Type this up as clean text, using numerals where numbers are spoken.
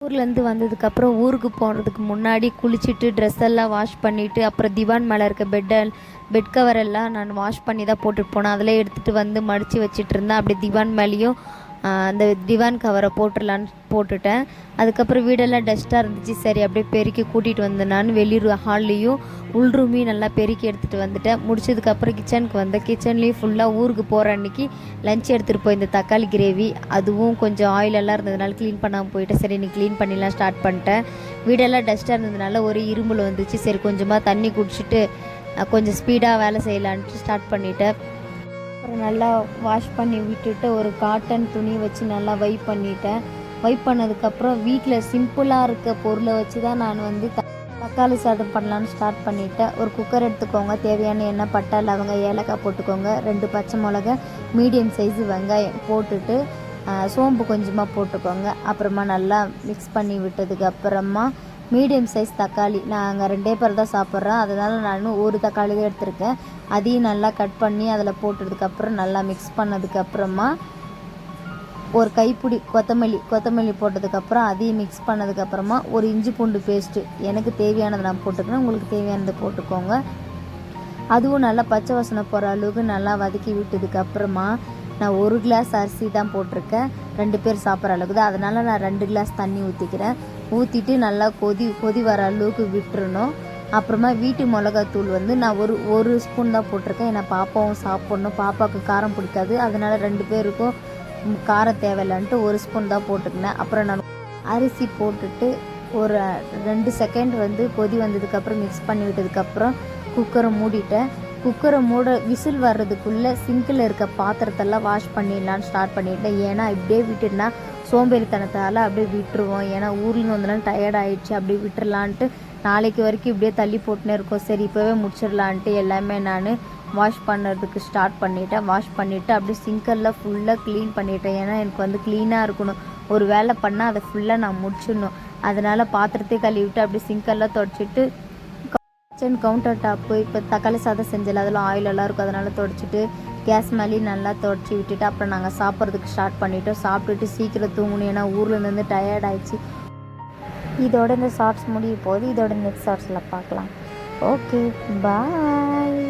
ஊர்லேருந்து வந்ததுக்கப்புறம் ஊருக்கு போகிறதுக்கு முன்னாடி குளிச்சுட்டு ட்ரெஸ் எல்லாம் வாஷ் பண்ணிவிட்டு அப்புறம் திவான் மேலே இருக்க பெட் கவர் எல்லாம் நான் வாஷ் பண்ணி தான் போட்டுட்டு போனேன். அதில் எடுத்துகிட்டு வந்து மடித்து வச்சுட்டு இருந்தேன். அப்படி திவான் மேலேயும் அந்த திவான் கவரை போட்டுடலான்னு போட்டுட்டேன். அதுக்கப்புறம் வீடெல்லாம் டஸ்ட்டாக இருந்துச்சு. சரி அப்படியே பெருக்கி கூட்டிகிட்டு வந்தேன். நான் வெளியூர் ஹால்லேயும் உள் ரூமையும் நல்லா பெருக்கி எடுத்துகிட்டு வந்துட்டேன். முடிச்சதுக்கப்புறம் கிச்சனுக்கு வந்தேன். கிச்சன்லேயும் ஃபுல்லாக ஊருக்கு போகிற அன்றைக்கி லஞ்ச் எடுத்துகிட்டு போய் இந்த தக்காளி கிரேவி அதுவும் கொஞ்சம் ஆயிலெல்லாம் இருந்ததுனால க்ளீன் பண்ணாமல் போயிட்டு சரி நீ க்ளீன் பண்ணிடலாம் ஸ்டார்ட் பண்ணிட்டேன். வீடெல்லாம் டஸ்ட்டாக இருந்ததுனால ஒரு இரும்பல் வந்துச்சு. சரி கொஞ்சமாக தண்ணி குடிச்சிட்டு கொஞ்சம் ஸ்பீடாக வேலை செய்யலான்ட்டு ஸ்டார்ட் பண்ணிட்டேன். அப்புறம் நல்லா வாஷ் பண்ணி விட்டுட்டு ஒரு காட்டன் துணி வச்சு நல்லா வைப் பண்ணிட்டேன். வைப் பண்ணதுக்கப்புறம் வீட்டில் சிம்பிளாக இருக்க பொருளை வச்சு தான் நான் வந்து தக்காளி சாதம் பண்ணலான்னு ஸ்டார்ட் பண்ணிவிட்டேன். ஒரு குக்கர் எடுத்துக்கோங்க, தேவையான எண்ணெய், பட்டை, லவங்க, ஏலக்காய் போட்டுக்கோங்க, 2 பச்சை மிளகா, மீடியம் சைஸு வெங்காயம் போட்டுட்டு சோம்பு கொஞ்சமாக போட்டுக்கோங்க. அப்புறமா நல்லா மிக்ஸ் பண்ணி விட்டதுக்கப்புறமா மீடியம் சைஸ் தக்காளி, நாங்கள் 2 பேர் தான் சாப்பிட்றோம், அதனால் நான் ஒரு தக்காளி தான் எடுத்திருக்கேன். அதையும் நல்லா கட் பண்ணி அதில் போட்டதுக்கப்புறம் நல்லா மிக்ஸ் பண்ணதுக்கப்புறமா ஒரு கைப்பிடி கொத்தமல்லி போட்டதுக்கப்புறம் அதையும் மிக்ஸ் பண்ணதுக்கப்புறமா ஒரு இஞ்சி பூண்டு பேஸ்ட்டு எனக்கு தேவையானதை நான் போட்டுக்கிறேன், உங்களுக்கு தேவையானதை போட்டுக்கோங்க. அதுவும் நல்லா பச்சை வாசனை போகிற அளவுக்கு நல்லா வதக்கி விட்டதுக்கப்புறமா நான் 1 கிளாஸ் அரிசி தான் போட்டிருக்கேன், 2 பேர் சாப்பிட்ற அளவுக்கு தான். அதனால் நான் 2 கிளாஸ் தண்ணி ஊற்றிட்டு நல்லா கொதி வர அளவுக்கு விட்டுறணும். அப்புறமா வீட்டு மிளகாத்தூள் வந்து நான் ஒரு ஸ்பூன் தான் போட்டிருக்கேன். ஏன்னா பாப்பாவும் சாப்பிட்ணும், பாப்பாவுக்கு காரம் பிடிக்காது, அதனால் 2 பேருக்கும் காரம் தேவையில்லைன்ட்டு 1 ஸ்பூன் தான் போட்டுக்கினேன். அப்புறம் நான் அரிசி போட்டுட்டு ஒரு 2 செகண்ட் வந்து கொதி வந்ததுக்கப்புறம் மிக்ஸ் பண்ணி விட்டதுக்கப்புறம் குக்கரை மூடிட்டேன். குக்கரை விசில் வர்றதுக்குள்ளே சிங்கில் இருக்க பாத்திரத்தெல்லாம் வாஷ் பண்ணிடலான்னு ஸ்டார்ட் பண்ணிவிட்டேன். ஏன்னா இப்படியே விட்டுட்டுனா சோம்பேறித்தனத்தால் அப்படியே விட்டுருவோம். ஏன்னா ஊர்லேருந்து வந்தனால டயர்ட் ஆகிடுச்சு, அப்படியே விட்டுறலான்ட்டு நாளைக்கு வரைக்கும் இப்படியே தள்ளி போட்டுனே இருக்கோம். சரி இப்போவே முடிச்சிடலான்ட்டு எல்லாமே நான் வாஷ் பண்ணுறதுக்கு ஸ்டார்ட் பண்ணிவிட்டேன். வாஷ் பண்ணிவிட்டு அப்படியே சிங்கெல்லாம் ஃபுல்லாக க்ளீன் பண்ணிவிட்டேன். ஏன்னா எனக்கு வந்து க்ளீனாக இருக்கணும், ஒரு வேலை பண்ணால் அதை ஃபுல்லாக நான் முடிச்சிடணும். அதனால் பாத்திரத்தை கழுவிட்டு அப்படியே சிங்கெல்லாம் தொடச்சிட்டு கிச்சன் கவுண்டர் டாப்பு இப்போ தக்காளி சாதம் செஞ்சல அதெல்லாம் ஆயிலெல்லாம் இருக்கும், அதனால் தொடச்சிட்டு கேஸ் மேலேயும் நல்லா தொடச்சி விட்டுட்டு அப்புறம் நாங்கள் சாப்பிட்றதுக்கு ஸ்டார்ட் பண்ணிவிட்டோம். சாப்பிட்டுட்டு சீக்கிரம் தூங்கணும், ஏன்னா ஊர்லேருந்து டயர்ட் ஆகிடுச்சு. இதோட இந்த ஷார்ட்ஸ் முடிய போகுது. இதோட நெக்ஸ்ட் ஷார்ட்ஸில் பார்க்கலாம். ஓகே, பாய்.